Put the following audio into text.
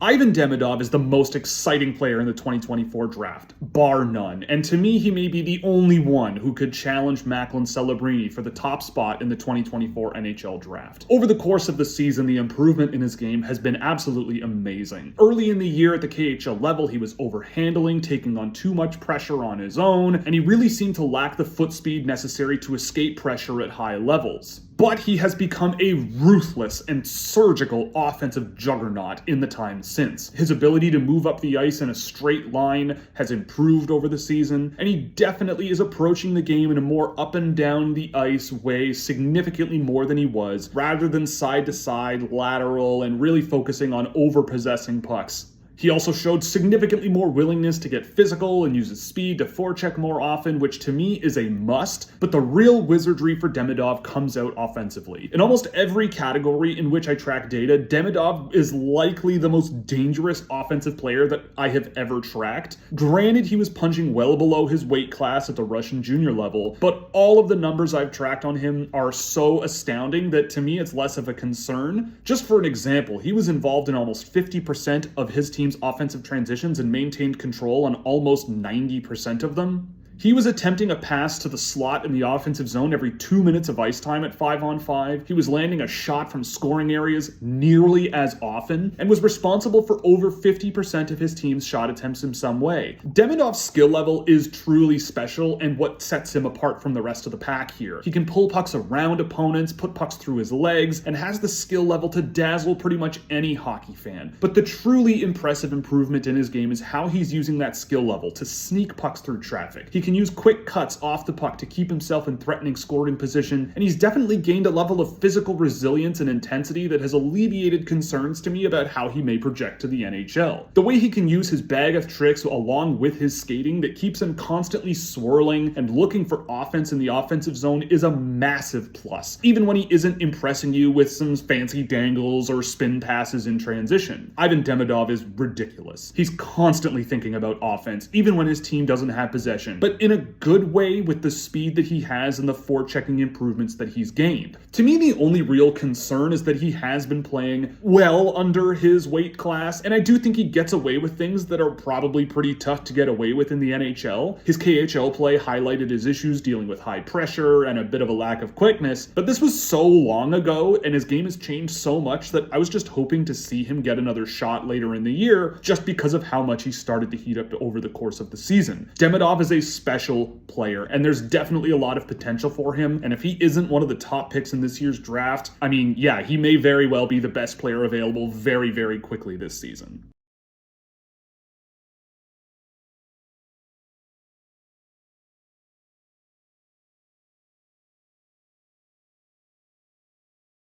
Ivan Demidov is the most exciting player in the 2024 draft, bar none, and to me he may be the only one who could challenge Macklin Celebrini for the top spot in the 2024 NHL draft. Over the course of the season, the improvement in his game has been absolutely amazing. Early in the year at the KHL level, he was overhandling, taking on too much pressure on his own, and he really seemed to lack the foot speed necessary to escape pressure at high levels. But he has become a ruthless and surgical offensive juggernaut in the time since. His ability to move up the ice in a straight line has improved over the season, and he definitely is approaching the game in a more up and down the ice way significantly more than he was, rather than side to side, lateral, and really focusing on over-possessing pucks. He also showed significantly more willingness to get physical and use his speed to forecheck more often, which to me is a must, but the real wizardry for Demidov comes out offensively. In almost every category in which I track data, Demidov is likely the most dangerous offensive player that I have ever tracked. Granted, he was punching well below his weight class at the Russian junior level, but all of the numbers I've tracked on him are so astounding that to me it's less of a concern. Just for an example, he was involved in almost 50% of his team's offensive transitions and maintained control on almost 90% of them. He was attempting a pass to the slot in the offensive zone every 2 minutes of ice time at 5-on-5. He was landing a shot from scoring areas nearly as often, and was responsible for over 50% of his team's shot attempts in some way. Demidov's skill level is truly special and what sets him apart from the rest of the pack here. He can pull pucks around opponents, put pucks through his legs, and has the skill level to dazzle pretty much any hockey fan. But the truly impressive improvement in his game is how he's using that skill level to sneak pucks through traffic. He can use quick cuts off the puck to keep himself in threatening scoring position, and he's definitely gained a level of physical resilience and intensity that has alleviated concerns to me about how he may project to the NHL. The way he can use his bag of tricks along with his skating that keeps him constantly swirling and looking for offense in the offensive zone is a massive plus, even when he isn't impressing you with some fancy dangles or spin passes in transition. Ivan Demidov is ridiculous. He's constantly thinking about offense, even when his team doesn't have possession, but in a good way with the speed that he has and the forechecking improvements that he's gained. To me, the only real concern is that he has been playing well under his weight class, and I do think he gets away with things that are probably pretty tough to get away with in the NHL. His KHL play highlighted his issues dealing with high pressure and a bit of a lack of quickness, but this was so long ago, and his game has changed so much that I was just hoping to see him get another shot later in the year, just because of how much he started to heat up over the course of the season. Demidov is a special player, and there's definitely a lot of potential for him, and if he isn't one of the top picks in this year's draft, I mean, yeah, he may very well be the best player available very, very quickly this season.